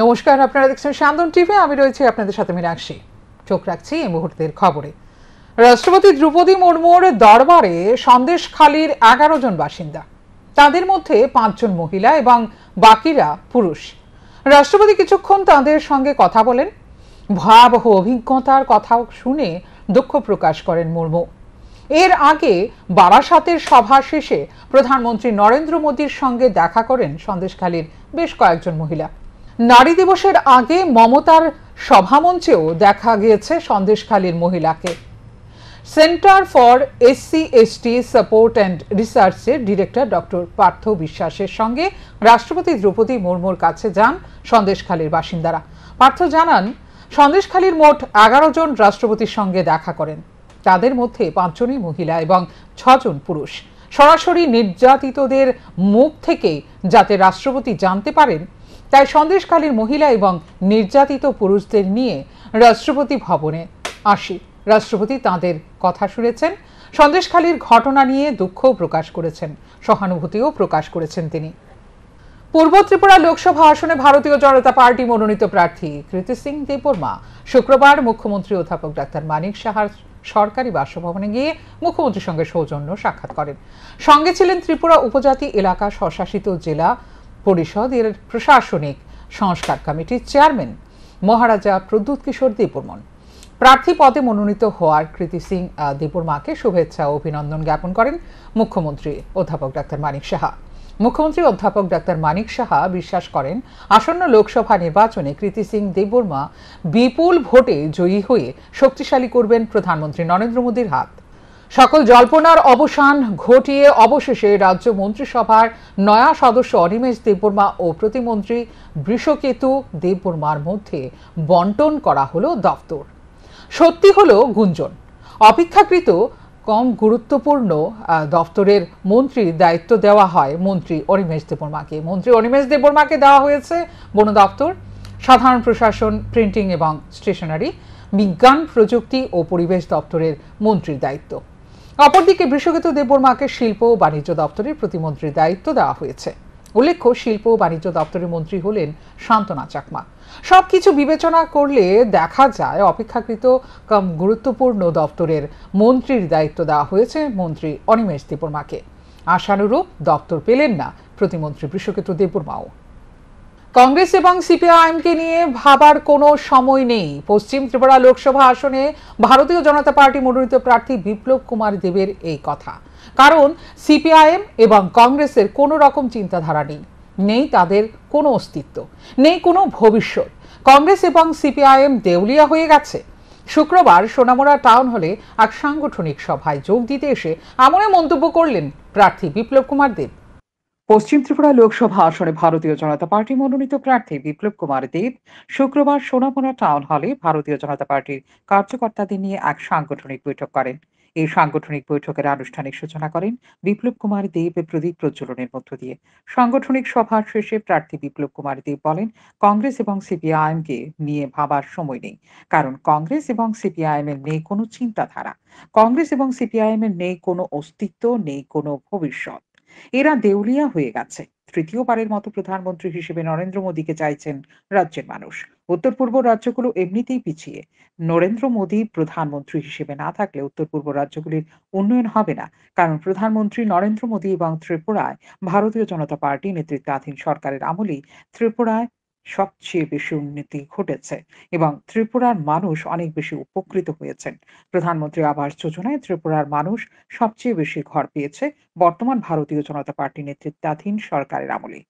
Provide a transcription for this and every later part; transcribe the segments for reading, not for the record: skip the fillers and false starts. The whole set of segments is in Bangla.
নমস্কার, আপনারা দেখছেন সান্দন টিভি। আমি রয়েছি আপনাদের সাথে মীনাক্ষী। চোখ রাখছি এই মুহূর্তের খবরে। রাষ্ট্রপতি দ্রৌপদী মুর্মুর দরবারে সন্দেশখালীর 11 জন বাসিন্দা, তাদের মধ্যে 5 জন মহিলা এবং বাকিরা পুরুষ। রাষ্ট্রপতি কিছুক্ষণ তাদের সঙ্গে কথা বলেন। ভয়াবহ অভিজ্ঞতার কথা শুনে দুঃখ প্রকাশ করেন মুর্মু। এর আগে বারাসাতের সভা শেষে প্রধানমন্ত্রী নরেন্দ্র মোদীর সঙ্গে দেখা করেন সন্দেশখালীর বেশ কয়েকজন মহিলা। নারী দিবসের আগে মমতার সভামঞ্চেও দেখা গিয়েছে সন্দেশখালীর মহিলাকে। Centre for SC/ST support and রিসার্চের ডিরেক্টর ডক্টর পার্থ বিশ্বাসের সঙ্গে রাষ্ট্রপতি দ্রৌপদী মুর্মুর কাছে যান সন্দেশখালীর বাসিন্দারা। পার্থ জানান, সন্দেশখালীর মোট 11 জন রাষ্ট্রপতির সঙ্গে দেখা করেন। তাদের মধ্যে 5 জনই মহিলা এবং 6 জন পুরুষ। সরাসরি নির্যাতিতদের মুখ থেকে যাতে রাষ্ট্রপতি জানতে পারেন, তাই সন্দেশখালীর মহিলা এবং নির্যাতিত পুরুষদের নিয়ে রাষ্ট্রপতি ভবনে আসি। রাষ্ট্রপতি তাঁদের কথা শুনেছেন। সন্দেশখালীর ঘটনা নিয়ে দুঃখ প্রকাশ করেছেন, সহানুভূতিও প্রকাশ করেছেন তিনি। পূর্ব ত্রিপুরা লোকসভা আসনে ভারতীয় জনতা পার্টি মনোনীত প্রার্থী কৃতি সিং দেববর্মা শুক্রবার মুখ্যমন্ত্রী অধ্যাপক ডাক্তার মানিক সাহার সরকারি বাসভবনে গিয়ে মুখ্যমন্ত্রীর সঙ্গে সৌজন্য সাক্ষাৎ করেন। সঙ্গে ছিলেন ত্রিপুরা উপজাতি এলাকা স্বশাসিত জেলা পরিষদ এর প্রশাসনিক সংস্কার কমিটির চেয়ারম্যান মহারাজা প্রদ্যুৎ কিশোর দেববর্মন। প্রার্থী পদে মনোনীত হওয়ার কৃতি সিং দেববর্মাকে শুভেচ্ছা ও অভিনন্দন জ্ঞাপন করেন মুখ্যমন্ত্রী অধ্যাপক ডাক্তার মানিক সাহা। মুখ্যমন্ত্রী অধ্যাপক ডাক্তার মানিক সাহা বিশ্বাস করেন, আসন্ন লোকসভা নির্বাচনে কৃতি সিং দেববর্মা বিপুল ভোটে জয়ী হয়ে শক্তিশালী করবেন প্রধানমন্ত্রী নরেন্দ্র মোদীর হাত। সকল জল্পনার অবসান ঘটিয়ে অবশেষে রাজ্য মন্ত্রিসভার নয়া সদস্য অনিমেষ দেববর্মা ও প্রতিমন্ত্রী বৃষকেতু দেববর্মার মধ্যে বন্টন করা হলো দপ্তর। সত্যি হলো গুঞ্জন, অপেক্ষাকৃত কম গুরুত্বপূর্ণ দপ্তরের মন্ত্রীর দায়িত্ব দেওয়া হয় মন্ত্রী অনিমেষ দেববর্মাকে। মন্ত্রী অনিমেষ দেববর্মাকে দেওয়া হয়েছে বন দপ্তর, সাধারণ প্রশাসন, প্রিন্টিং এবং স্টেশনারি, বিজ্ঞান প্রযুক্তি ও পরিবেশ দপ্তরের মন্ত্রীর দায়িত্ব। অপরদিকে বৃষকেতু দেববর্মাকে শিল্প ও বাণিজ্য দপ্তরের প্রতিমন্ত্রীর দায়িত্ব দেওয়া হয়েছে। উল্লেখ্য, শিল্প ও বাণিজ্য দপ্তরের মন্ত্রী হলেন শান্তনা চাকমা। সবকিছু বিবেচনা করলে দেখা যায় অপেক্ষাকৃত কম গুরুত্বপূর্ণ দপ্তরের মন্ত্রীর দায়িত্ব দেওয়া হয়েছে মন্ত্রী অনিমেষ দেববর্মাকে। আশানুরূপ দপ্তর পেলেন না প্রতিমন্ত্রী বৃষকেতু দেববর্মাও। কংগ্রেস এবং CPIM-কে নিয়ে ভাবার কোনো সময় নেই। পশ্চিম ত্রিপুরা লোকসভা আসনে ভারতীয় জনতা পার্টি মনোনীত প্রার্থী বিপ্লব কুমার দেবের এই কথা। কারণ CPIM এবং কংগ্রেসের কোনো রকম চিন্তাধারা নেই, নেই তাদের কোনো অস্তিত্ব, নেই কোনো ভবিষ্যৎ। কংগ্রেস এবং CPIM দেউলিয়া হয়ে গেছে। শুক্রবার সোনামুড়া টাউন হলে এক সাংগঠনিক সভায় যোগ দিতে এসে এমনই মন্তব্য করলেন প্রার্থী বিপ্লব কুমার দেব। পশ্চিম ত্রিপুরা লোকসভা আসনে ভারতীয় জনতা পার্টি মনোনীত প্রার্থী বিপ্লব কুমার দেব শুক্রবার সোনামুড়া টাউন হলে ভারতীয় জনতা পার্টির কার্যকর্তাদের নিয়ে এক সাংগঠনিক বৈঠক করেন। এই সাংগঠনিক বৈঠকের আনুষ্ঠানিক সূচনা করেন বিপ্লব কুমার দেব প্রদীপ প্রজ্বলনের মধ্য দিয়ে। সাংগঠনিক সভা শেষে প্রার্থী বিপ্লব কুমার দেব বলেন, কংগ্রেস এবং CPIM-কে নিয়ে ভাবার সময় নেই। কারণ কংগ্রেস এবং CPIM-এর নেই কোনো চিন্তাধারা, কংগ্রেস এবং CPIM-এর নেই কোনো অস্তিত্ব, নেই কোনো ভবিষ্যৎ। এরা দেউলিয়া হয়ে গেছে। তৃতীয়বারের মতো প্রধানমন্ত্রী হিসেবে নরেন্দ্র মোদীকে চাইছেন রাজ্যের মানুষ। উত্তর পূর্ব রাজ্যগুলো এমনিতেই পিছিয়ে। নরেন্দ্র মোদী প্রধানমন্ত্রী হিসেবে না থাকলে উত্তর পূর্ব রাজ্যগুলির উন্নয়ন হবে না। কারণ প্রধানমন্ত্রী নরেন্দ্র মোদী এবং ত্রিপুরায় ভারতীয় জনতা পার্টি নেতৃত্বাধীন সরকারের আমলেই ত্রিপুরায় সবচেয়ে বেশি উন্নতি ঘটেছে এবং ত্রিপুরার মানুষ অনেক বেশি উপকৃত হয়েছেন। প্রধানমন্ত্রী আবাস যোজনায় ত্রিপুরার মানুষ সবচেয়ে বেশি ঘর পেয়েছে বর্তমান ভারতীয় জনতা পার্টি নেতৃত্বাধীন সরকারের আমলে।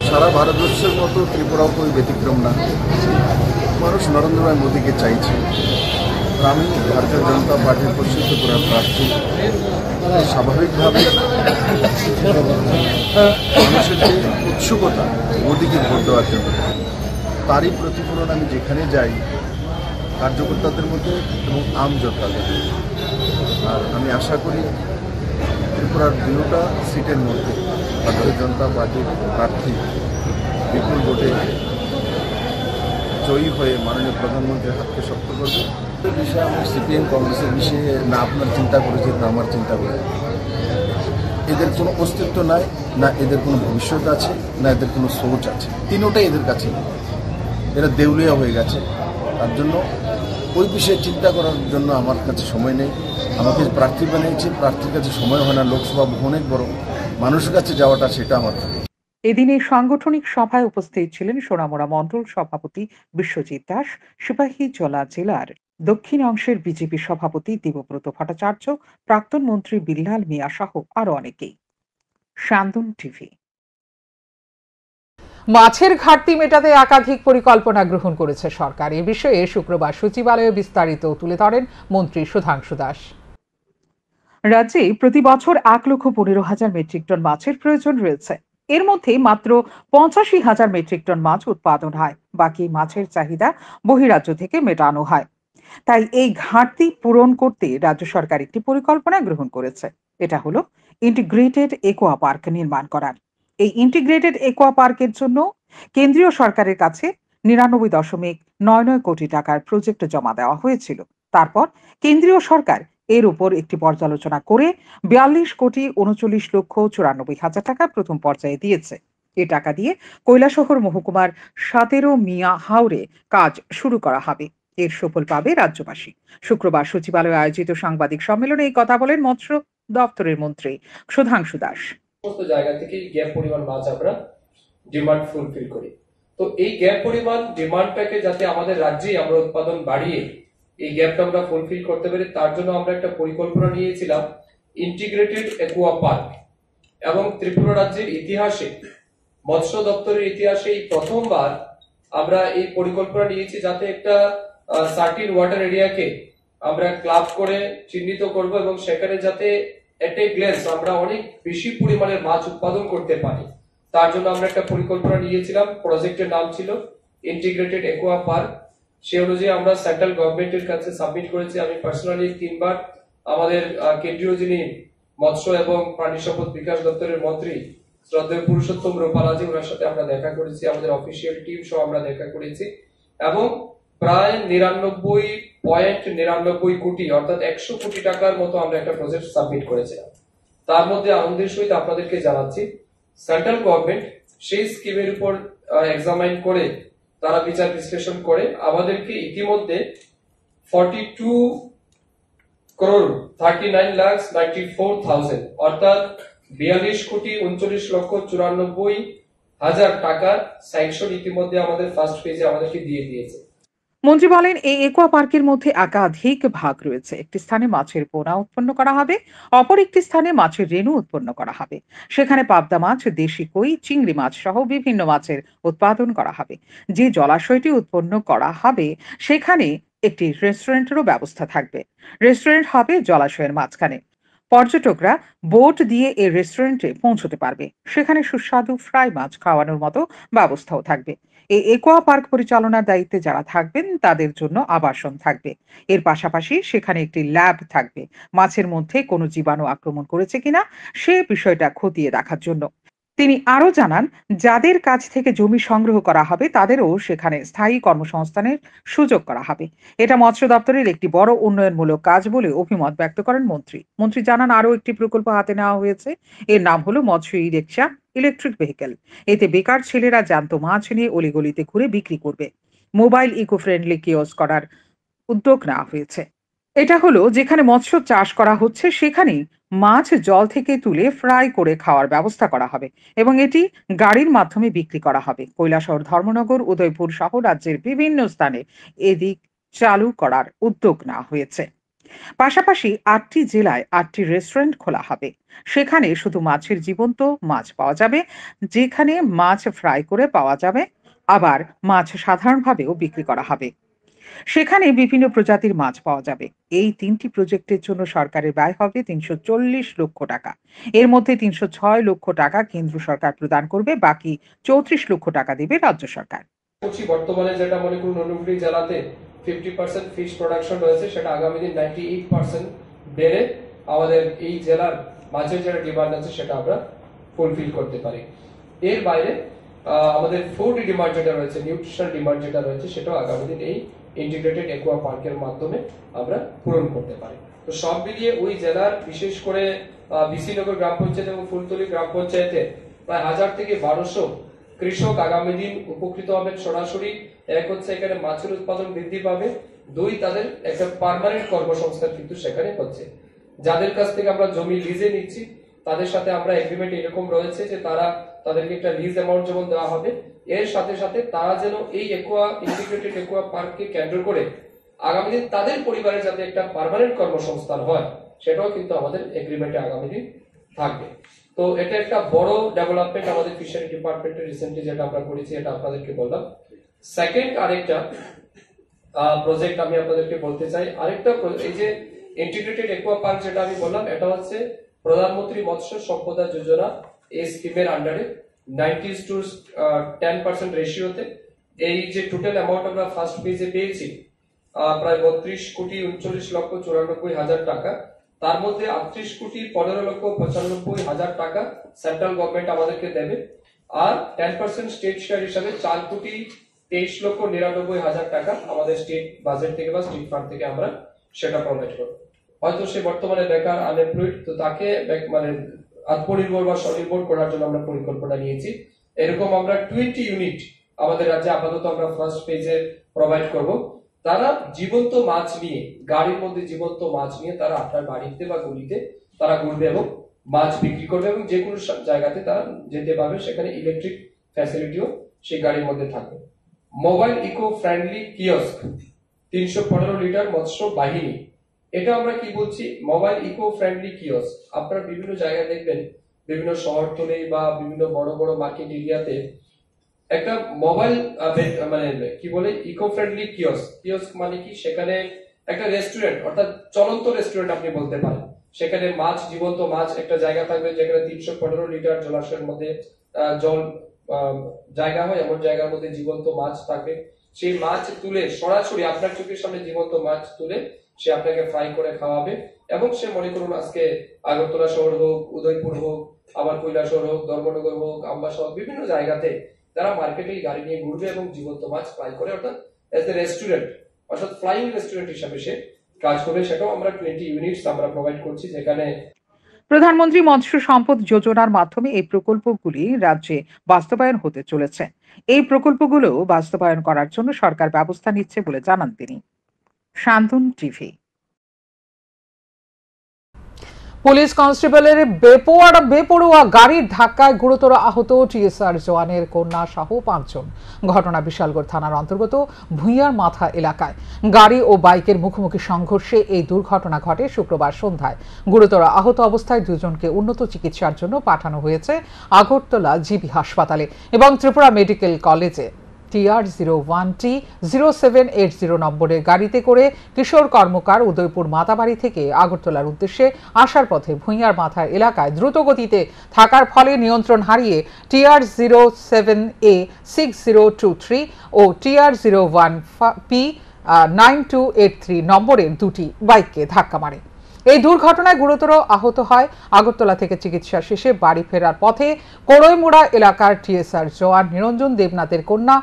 সারা ভারতবর্ষের মতো ত্রিপুরাও কোনো ব্যতিক্রম না। মানুষ নরেন্দ্র ভাই মোদীকে চাইছে। আমি ভারতীয় জনতা পার্টির পশ্চিম ত্রিপুরার প্রার্থী। স্বাভাবিকভাবে মানুষের যে উৎসুকতা মোদীকে ভোট দেওয়ার জন্য, তারই প্রতিফলন আমি যেখানে যাই কার্যকর্তাদের মধ্যে এবং আম জনতাদের। আর আমি আশা করি ত্রিপুরার 2টা সিটের মধ্যে ভারতীয় জনতা পার্টির প্রার্থী বিপুল ভোটে জয়ী হয়ে মাননীয় প্রধানমন্ত্রীর হাতকে শক্ত করবে। এই বিষয়ে আমি CPIM কংগ্রেসের বিষয়ে না আপনার চিন্তা করেছি, না আমার চিন্তা করে। এদের কোনো অস্তিত্ব নাই, না এদের কোনো ভবিষ্যৎ আছে, না এদের কোনো সোচ আছে। তিনোটাই এদের কাছে। এরা দেউলিয়া হয়ে গেছে। তার জন্য ওই বিষয়ে চিন্তা করার জন্য আমার কাছে সময় নেই। আমাকে প্রার্থী বানিয়েছে, প্রার্থীর কাছে সময় হয় না। লোকসভা অনেক বড়, মানুষের কাছে যাওয়াটা সেটা আমার। এদিন এই সাংগঠনিক সভায় উপস্থিত ছিলেন সোনামুড়া মণ্ডল সভাপতি বিশ্বজিৎ দাস, সিপাহীজলা জেলার দক্ষিণ অংশের বিজেপি সভাপতি দেবব্রত ভট্টাচার্য, প্রাক্তন মন্ত্রী বিল্লাল মিয়া সহ আরো অনেকেই। শান্তন টিভি। মাছের ঘাটতি মেটাতে একাধিক পরিকল্পনা গ্রহণ করেছে সরকার। এ বিষয়ে শুক্রবার সচিবালয়ে বিস্তারিত তুলে ধরেন মন্ত্রী সুধাংশু দাস। রাজ্যে প্রতি বছর 1,15,000 মেট্রিক টন মাছের প্রয়োজন রয়েছে। এর মধ্যে মাত্র 85,000 মেট্রিক টন মাছ উৎপাদন হয়। বাকি মাছের চাহিদা বহিরাজ্য থেকে মেটানো হয়। তাই এই ঘাটতি পূরণ করতে রাজ্য সরকার একটি পরিকল্পনা গ্রহণ করেছে। এটা হলো ইন্টিগ্রেটেড একোয়া পার্ক নির্মাণ করার। এই ইন্টিগ্রেটেড একোয়া পার্কের জন্য কেন্দ্রীয় সরকারের কাছে 99.99 কোটি টাকার প্রজেক্ট জমা দেওয়া হয়েছিল। তারপর কেন্দ্রীয় সরকার এর উপর একটি পর্যালোচনা করে 42,39,94,000 টাকা প্রথম পর্যায়ে দিয়েছে। এ টাকা দিয়ে কৈলাসহর মহকুমার 17 মিয়া হাওরে কাজ শুরু করা হবে। এর সুফল পাবে রাজ্যবাসী। শুক্রবার সচিবালয়ে আয়োজিত সাংবাদিক সম্মেলনে এই কথা বলেন মৎস্য দপ্তরের মন্ত্রী সুধাংশু দাস। সমস্ত জায়গা থেকে গ্যাপ পরিমাণ মাছ আমরা ডিমান্ড ফুলফিল করি। তো এই গ্যাপ পরিমাণ ডিমান্ডটাকে যাতে আমাদের রাজ্যেই আমরা উৎপাদন বাড়িয়ে এই গ্যাপটা আমরা ফুলফিল করতে পারি, তার জন্য আমরা একটা পরিকল্পনা নিয়েছিলাম ইন্টিগ্রেটেড একোয়া পার্ক। এবং ত্রিপুরা রাজ্যের ইতিহাসে, মৎস্য দপ্তরের ইতিহাসে এই প্রথমবার আমরা এই পরিকল্পনা নিয়েছি যাতে একটা সার্টিন ওয়াটার এরিয়াকে আমরা ক্লাব করে চিহ্নিত করব এবং সেখানে যাতে এট এ গ্লেন্স আমরা অনেক বেশি পরিমাণের মাছ উৎপাদন করতে পারি। তার জন্য আমরা একটা পরিকল্পনা নিয়েছিলাম। প্রজেক্টের নাম ছিল ইন্টিগ্রেটেড একোয়া পার্ক। সে অনুযায়ী আমরা সেন্ট্রাল গভর্নমেন্টের কাছে সাবমিট করেছি। আমি পার্সোনালি 3 বার আমাদের কেন্দ্রীয় যিনি মৎস্য এবং প্রাণী সম্পদ বিকাশ দপ্তরের মন্ত্রী শ্রদ্ধেয় পুরুষোত্তম রূপালাজি, ওনার সাথে আমরা দেখা করেছি। আমাদের অফিসিয়াল টিম সহ আমরা দেখা করেছি এবং প্রায় 99.99 কোটি অর্থাৎ 100 কোটি টাকার মতো আমরা একটা প্রজেক্ট সাবমিট করেছিলাম। তার মধ্যে আনন্দের সহিত আপনাদেরকে জানাচ্ছি সেন্ট্রাল গভর্নমেন্ট সেই স্কিমের উপর এক্সামাইন করে, তারা বিচার বিশ্লেষণ করে আমাদেরকে ইতিমধ্যে 42,39,94,000 অর্থাৎ 42,39,94,000 টাকার স্যাংশন ইতিমধ্যে আমাদের ফার্স্ট ফেজে আমাদেরকে দিয়ে দিয়েছে। মন্ত্রী বলেন, এই একোয়া পার্কের মধ্যে একাধিক ভাগ রয়েছে। একটি স্থানে মাছের পোনা উৎপন্ন করা হবে, অপর একটি স্থানে মাছের রেণু উৎপন্ন করা হবে। সেখানে পাবদা মাছ, দেশি কই, চিংড়ি মাছ সহ বিভিন্ন মাছের উৎপাদন করা হবে। যে জলাশয়টি উৎপন্ন করা হবে সেখানে একটি রেস্টুরেন্টেরও ব্যবস্থা থাকবে। রেস্টুরেন্ট হবে জলাশয়ের মাঝখানে। পর্যটকরা বোট দিয়ে এই রেস্টুরেন্টে পৌঁছতে পারবে। সেখানে সুস্বাদু ফ্রাই মাছ খাওয়ানোর মতো ব্যবস্থাও থাকবে। এই একোয়া পার্ক পরিচালনার দায়িত্বে যারা থাকবেন তাদের জন্য আবাসন থাকবে। এর পাশাপাশি সেখানে একটি ল্যাব থাকবে, মাছের মধ্যে কোনো জীবাণু আক্রমণ করেছে কিনা সে বিষয়টা খতিয়ে দেখার জন্য। তিনি আরো জানান, যাদের কাছ থেকে জমি সংগ্রহ করা হবে তাদেরও সেখানে স্থায়ী কর্মসংস্থানের সুযোগ করা হবে। এটা মৎস্য দপ্তরের একটি বড় উন্নয়নমূলক কাজ বলে অভিমত ব্যক্ত করেন মন্ত্রী। মন্ত্রী জানান, আরো একটি প্রকল্প হাতে নেওয়া হয়েছে। এর নাম হলো মৎস্য ই রিক্সা, ইলেকট্রিক ভেহিকেল। এতে বেকার ছেলেরা জ্যান্ত মাছ নিয়ে অলিগলিতে ঘুরে বিক্রি করবে। মোবাইল ইকো ফ্রেন্ডলি কিওস্ক করার উদ্যোগ নেওয়া হয়েছে। এটা হলো যেখানে মৎস্য চাষ করা হচ্ছে সেখানেই মাছ জল থেকে তুলে ফ্রাই করে খাওয়ার ব্যবস্থা করা হবে এবং এটি গাড়ির মাধ্যমে বিক্রি করা হবে। কৈলাসহর, ধর্মনগর, উদয়পুর সহ রাজ্যের বিভিন্ন স্থানে এদিক চালু করার উদ্যোগ নেওয়া হয়েছে। পাশাপাশি 8টি জেলায় 8টি রেস্টুরেন্ট খোলা হবে। সেখানে শুধু মাছের জীবন্ত মাছ পাওয়া যাবে, যেখানে মাছ ফ্রাই করে পাওয়া যাবে, আবার মাছ সাধারণভাবেও বিক্রি করা হবে। সেখানে বিভিন্ন প্রজাতির মাছ পাওয়া যাবে। এই 3টি প্রজেক্টের জন্য সরকারের ব্যয় হবে 340 লক্ষ টাকা। এর মধ্যে 306 লক্ষ টাকা কেন্দ্র সরকার প্রদান করবে, বাকি 34 লক্ষ টাকা দেবে রাজ্য সরকার। বর্তমানে যেটা মনে করুন 49 জেলাতে 50% ফিশ প্রোডাকশন রয়েছে, সেটা আগামী দিন 98% বেড়ে আমাদের এই জেলার মাছের যেটা ডিমান্ড আছে সেটা আমরা ফুলফিল করতে পারি। এর বাইরে আমাদের ফুড ডিমান্ড যেটা রয়েছে, নিউট্রিশনাল ডিমান্ড যেটা রয়েছে, সেটাও আগামী দিন এই ইন্টিগ্রেটেড একোয়া পার্কের মাধ্যমে আমরা পূরণ করতে পারি। তো সব মিলিয়ে ওই জেলার বিশেষ করে বিসিনগর গ্রাম পঞ্চায়েত এবং ফুলতলি গ্রাম পঞ্চায়েতে প্রায় 1000 থেকে 1200 কৃষক আগামী দিন উপকৃত হবেন সরাসরি এক হচ্ছে এখানে মাছের উৎপাদন বৃদ্ধি পাবে, দুই তাদের একটা পার্মানেন্ট কর্মসংস্থান কিন্তু সেখানে হচ্ছে। যাদের কাছ থেকে আমরা জমি লিজে নিচ্ছি তাদের সাথে আমরা এগ্রিমেন্ট এরকম রয়েছে যে তাদেরকে একটা লিজ অ্যামাউন্ট যেমন দেওয়া হবে, এর সাথে সাথে তারা যেন এই ইন্টিগ্রেটেড একুয়া পার্ককে কেন্দ্র করে আগামী দিন তাদের পরিবারের যাতে একটা পার্মানেন্ট কর্মসংস্থান হয় সেটাও কিন্তু আমাদের এগ্রিমেন্টে আগামী দিন থাকবে। তো এটা একটা বড় ডেভেলপমেন্ট আমাদের ফিশারি ডিপার্টমেন্টের রিসেন্টলি যেটা আমরা করেছি, এটা আপনাদেরকে বললাম। সেকেন্ড আরেকটা প্রজেক্ট আমি আপনাদেরকে বলতে চাই, আরেকটা এই যে ইন্টিগ্রেটেড একুয়া পার্ক যেটা আমি বললাম, এটা হচ্ছে প্রধানমন্ত্রী মৎস্য সম্পদা যোজনা এই স্কিমের আন্ডারে 90:10% রেশিওতে এই যে টোটাল অ্যামাউন্ট আমরা ফার্স্ট ফেজে পেয়েছি প্রায় 32,39,94,000 টাকা, তার মধ্যে 38,15,95,000 টাকা সেন্ট্রাল গভর্নমেন্ট আমাদেরকে দেবে, আর 10% স্টেট শেয়ার হিসাবে 4,23,99,000 টাকা আমাদের স্টেট বাজেট থেকে বা স্টেট ফান্ড থেকে আমরা সেটা প্রোভাইড করব। হয়তো সে বর্তমানে বেকার, আনএমপ্লয়েড, তো তাকে মানে আত্মনির্ভর বা স্বনির্ভর করার জন্য আমরা পরিকল্পনা নিয়েছি। এরকম আমরা 20 ইউনিট আমাদের রাজ্যে আপাতত আমরা ফার্স্ট ফেজে প্রোভাইড করব। তারা জীবন্ত মাছ নিয়ে, গাড়ির মধ্যে জীবন্ত মাছ নিয়ে তারা আপনার বাড়িতে বা গলিতে তারা ঘুরবে এবং মাছ বিক্রি করবে, এবং যে কোনো জায়গাতে তারা যেতে পারবে, সেখানে ইলেকট্রিক ফ্যাসিলিটিও সেই গাড়ির মধ্যে থাকবে। Mobile eco friendly kiosk 315 litre মৎস্য বাহিনী, এটা আমরা কি বলছি, মোবাইল ইকো ফ্রেন্ডলি কিয়স্ক। আপনারা বিভিন্ন জায়গায় দেখবেন, বিভিন্ন শহরতলে বা বিভিন্ন বড় বড় মার্কেট এরিয়াতে একটা মোবাইল মানে কি বলে ইকো ফ্রেন্ডলি কিয়স্ক। কিয়স্ক মানে কি, সেখানে একটা রেস্টুরেন্ট, অর্থাৎ চলন্ত রেস্টুরেন্ট আপনি বলতে পারেন। সেখানে মাছ, জীবন্ত মাছ একটা জায়গা থাকবে যেখানে 315 লিটার জলাশয়ের মধ্যে জল জায়গা হয়, এমন জায়গার মধ্যে জীবন্ত মাছ থাকবে। সেই মাছ তুলে সরাসরি আপনার চোখের সামনে জীবন্ত মাছ তুলে সে আপনাকে ফ্রাই করে খাওয়াবে, এবং সে মনে করুন আজকে আগরতলা শহর হোক, উদয়পুর হোক, আবার কৈলাসহর হোক, ধর্মনগর হোক, আমবাসা হোক, বিভিন্ন জায়গাতে তারা মার্কেটে গাড়ি নিয়ে ঘুরবে এবং জীবন্ত মাছ ফ্রাই করে, অর্থাৎ এজ এ রেস্টুরেন্ট, অর্থাৎ ফ্লাইং রেস্টুরেন্ট হিসাবে সে কাজ করবে। সেটাও আমরা 20 ইউনিটস আমরা প্রোভাইড করছি, যেখানে প্রধানমন্ত্রী মৎস্য সম্পদ যোজনার মাধ্যমে এই প্রকল্পগুলি রাজ্যে বাস্তবায়ন হতে চলেছে। এই প্রকল্পগুলো বাস্তবায়ন করার জন্য সরকার ব্যবস্থা নিচ্ছে বলে জানান তিনি। শান্তন টিভি। পুলিশ কনস্টেবলের বেপরোয়া গাড়ির ধাক্কায় গুরুতর আহত টিএসআর জওয়ানের কন্যা সহ 5 জন। ঘটনা বিশালগড় থানার অন্তর্গত ভুঁইয়ার মাথা এলাকায়। গাড়ি ও বাইকের মুখোমুখি সংঘর্ষে এই দুর্ঘটনা ঘটে শুক্রবার সন্ধ্যায়। গুরুতর আহত অবস্থায় দুজনকে উন্নত চিকিৎসার জন্য পাঠানো হয়েছে আগরতলা জিবি হাসপাতালে এবং ত্রিপুরা মেডিকেল কলেজে। TR01T0780 নম্বরের গাড়িতে করে কিশোর কর্মকার উদয়পুর মাতাবাড়ি থেকে আগরতলার উদ্দেশ্যে আসার পথে ভুঁইয়ার মাথার এলাকায় দ্রুত গতিতে থাকার ফলে নিয়ন্ত্রণ হারিয়ে TR07A6023 ও TR01P9283 নম্বরের দুটি বাইককে ধাক্কা মারে। এই দুর্ঘটনায় গুরুতর আহত হয় আগরতলা থেকে চিকিৎসা শেষে বাড়ি ফেরার পথে কোড়ইমুড়া এলাকার টিএসআর জওয়ান নিরঞ্জন দেবনাথের কন্যা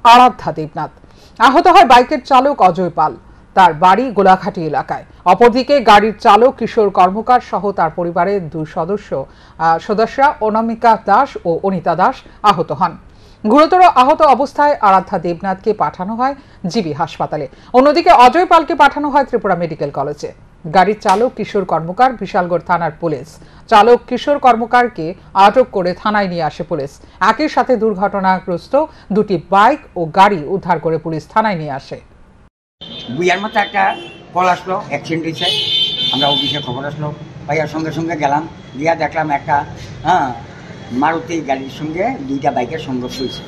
আরাধ্যা দেবনাথ। আহত হয় বাইকের চালক অজয় পাল, তার বাড়ি গোলাঘাটি এলাকায়। অপরদিকে গাড়ির চালক কিশোর কর্মকার সহ তার পরিবারের 2 সদস্যা অনামিকা দাস ও অনিতা দাস আহত হন। গুরুতর আহত অবস্থায় আরাধ্যা দেবনাথকে পাঠানো হয় জিবি হাসপাতালে, অন্যদিকে অজয় পালকে পাঠানো হয় ত্রিপুরা মেডিকেল কলেজে। গাড়ির চালক কিশোর কর্মকার বিশালগড় থানার পুলিশ। চালক কিশোর কর্মকারকে আটক করে থানায় নিয়ে আসে পুলিশ। একই সাথে দুর্ঘটনাগ্রস্ত দুটি বাইক ও গাড়ি উদ্ধার করে পুলিশ থানায় নিয়ে আসে। বুয়ার মতো একটা কল আসলো, অ্যাক্সিডেন্ট হয়েছে। আমরা অফিসে খবর আসলো, ভাইয়ার সঙ্গে সঙ্গে গেলাম, গিয়া দেখলাম একটা মারুতি গাড়ির সঙ্গে 2টা বাইকের সংঘর্ষ হয়েছে।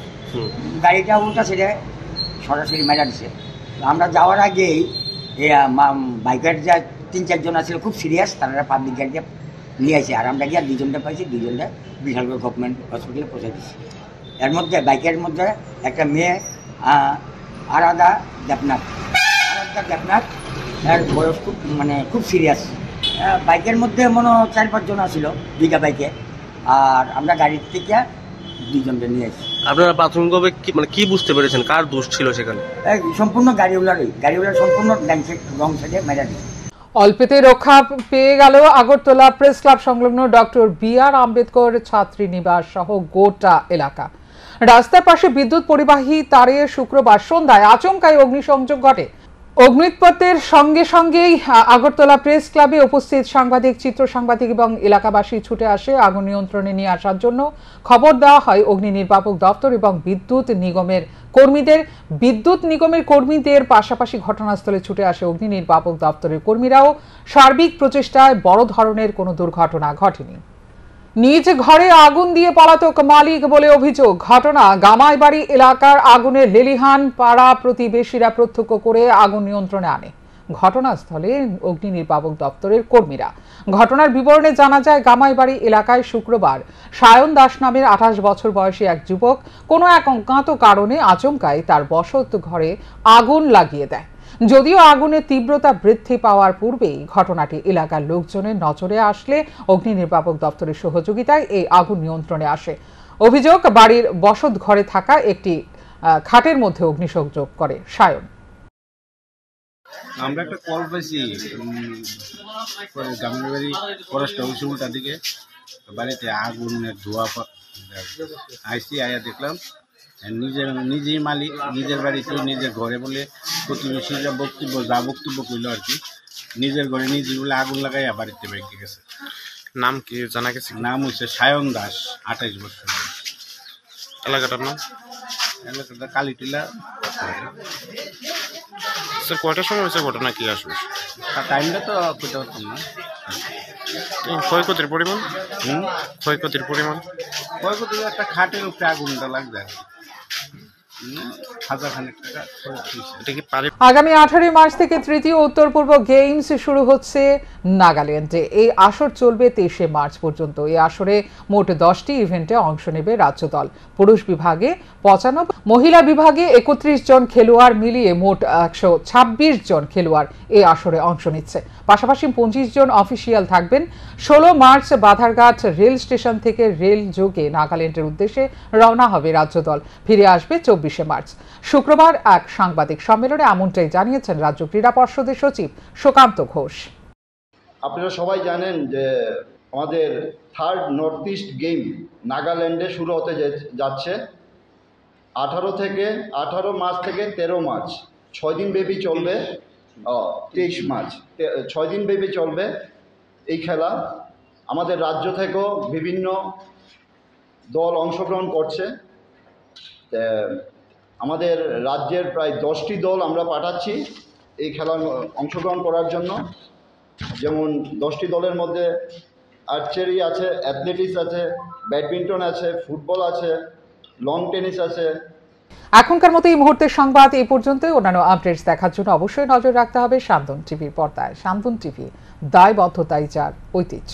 গাড়িটা উল্টা ছেড়ে সরাসরি মেরা দিছে। আমরা যাওয়ার আগেই বাইকের যা 3-4 জন আছে খুব সিরিয়াস, তারা পাবলিক গাড়িতে নিয়ে আসে, আর আমরা গিয়ে 2জনটা পাইছি, 2জনটা বিশালগড় গভর্নমেন্ট হসপিটালে পৌঁছে দিচ্ছি। এর মধ্যে বাইকের মধ্যে একটা মেয়ে আরাধ্যা দেবনাথ, এর বয়স খুব সিরিয়াস। বাইকের মধ্যে মনে 4-5 জন আছিল 2টা বাইকে, আর আমরা গাড়ির থেকে 2জনকে নিয়ে আসি। আপনারা প্রাথমিকভাবে কি বুঝতে পেরেছেন, কার দোষ ছিল সেখানে? সম্পূর্ণ গাড়িওয়ালার সম্পূর্ণ রং সাইডে মেরা দিচ্ছে। অল্পেতে রক্ষা পেয়ে গেল আগরতলা প্রেস ক্লাব সংলগ্ন ডক্টর বি.আর. আম্বেদকর ছাত্রী নিবাস সহ গোটা এলাকা। রাস্তার পাশে বিদ্যুৎ পরিবাহী তারে শুক্রবার সন্ধ্যায় আচমকাই অগ্নিসংযোগ ঘটে। অগ্নিউৎপাতের সঙ্গে সঙ্গেই আগরতলা প্রেস ক্লাবে উপস্থিত সাংবাদিক, চিত্র সাংবাদিক এবং এলাকাবাসী ছুটে আসে আগুন নিয়ন্ত্রণে নিয়ে আসার জন্য। খবর দেওয়া হয় অগ্নি নির্বাপক দপ্তর এবং বিদ্যুৎ নিগমের কর্মীদের। বিদ্যুৎ নিগমের কর্মীদের পাশাপাশি ঘটনাস্থলে ছুটে আসে অগ্নি নির্বাপক দপ্তরের কর্মীরাও। সার্বিক প্রচেষ্টায় বড় ধরনের কোনো দুর্ঘটনা ঘটেনি। নিজ ঘরে আগুন দিয়ে পলাতক মালিক বলে অভিযোগ। ঘটনা গামাইবাড়ি এলাকার আগুনের লেলিহান পাড়া প্রতিবেশীরা প্রত্যক্ষ করে আগুন নিয়ন্ত্রণে আনে ঘটনাস্থলে অগ্নি নির্বাপক দপ্তরের কর্মীরা। ঘটনার বিবরণে জানা যায়, গামাইবাড়ি এলাকায় শুক্রবার সায়ন দাস নামের 28 বছর বয়সী এক যুবক কোনো এক অজ্ঞাত কারণে আচমকাই তার বসত ঘরে আগুন লাগিয়ে দেয়। যদিও আগুনের তীব্রতা বৃদ্ধি পাওয়ার পূর্বেই ঘটনাটি এলাকার লোকজনের নজরে আসলে অগ্নি নির্বাপক দপ্তরের সহযোগিতায় এই আগুন নিয়ন্ত্রণে আসে। অভিযোগ, বাড়ির বসত ঘরে থাকা একটি খাটের মধ্যে অগ্নিসংযোগ করে সায়ন। আমরা একটা কল পাইছি গামাইবাড়ি ফরেস্ট অফিস উল্টার দিকে, বাড়িতে আগুনের ধোঁয়া আইসি, আয়া দেখলাম নিজেই মালিক, নিজের বাড়িতে নিজের ঘরে বলে প্রতিবেশীরা বক্তব্য করলো আর কি, নিজের ঘরে নিজে বলে আগুন লাগাইয়া বাড়িতে বেঁকে গেছে। নাম কি জানা গেছে? নাম হচ্ছে সায়ন দাস, 28 বছর। এলাকাটার নাম? এলাকাটা কালীটিলা। স্যার কয়টার সময় হয়েছে ঘটনা, কি আসবে? টাইমটা তো করতে পারতাম না। ক্ষয়ক্ষতির পরিমাণ? ক্ষয়ক্ষতির পরিমাণ একটা খাটের উপরে আগুনটা লাগবে, আগামী 18 মার্চ থেকে তৃতীয় উত্তর পূর্ব গেমস শুরু হচ্ছে নাগাল্যান্ডে। এই আসর চলবে 23 মার্চ পর্যন্ত। এই আসরে মোট 10টি ইভেন্টে অংশ নেবে রাজ্য দল। পুরুষ বিভাগে 95, মহিলা বিভাগে 31 জন খেলোয়াড় মিলিয়ে মোট 126 জন খেলোয়াড় এই আসরে অংশ নিচ্ছে। পাশাপাশি 25 জন অফিসিয়াল থাকবেন। 16 মার্চ বাধারঘাট রেল স্টেশন থেকে রেল যোগে নাগাল্যান্ডের উদ্দেশ্যে রওনা হবে রাজ্য দল। ফিরে আসবে 24 মার্চ। শুক্রবার এক সাংবাদিক সম্মেলনে এমনটাই জানিয়েছেন রাজ্য ক্রীড়া পর্ষদের সচিব সুকান্ত ঘোষ। আপনারা সবাই জানেন যে আমাদের থার্ড নর্থ ইস্ট গেম নাগাল্যান্ডে শুরু হতে যাচ্ছে 18 মার্চ থেকে 13 মার্চ, 6 দিন ব্যাপী চলবে। 23 মার্চ 6 দিন ব্যাপী চলবে এই খেলা। আমাদের রাজ্য থেকেও বিভিন্ন দল অংশগ্রহণ করছে। আমাদের রাজ্যের প্রায় 10টি দল আমরা পাঠাচ্ছি এই খেলায় অংশগ্রহণ করার জন্য। যেমন 10টি দলের মধ্যে আর্চারি আছে, অ্যাথলেটিক্স আছে, ব্যাডমিন্টন আছে, ফুটবল আছে, লং টেনিস আছে। এখনকার মতো এই মুহূর্তের সংবাদ এই পর্যন্ত। অন্যান্য আপডেটস দেখার জন্য অবশ্যই নজর রাখতে হবে সান্দন টিভির পর্দায়। সান্দন টিভি, দায়বদ্ধতাই যার ঐতিহ্য।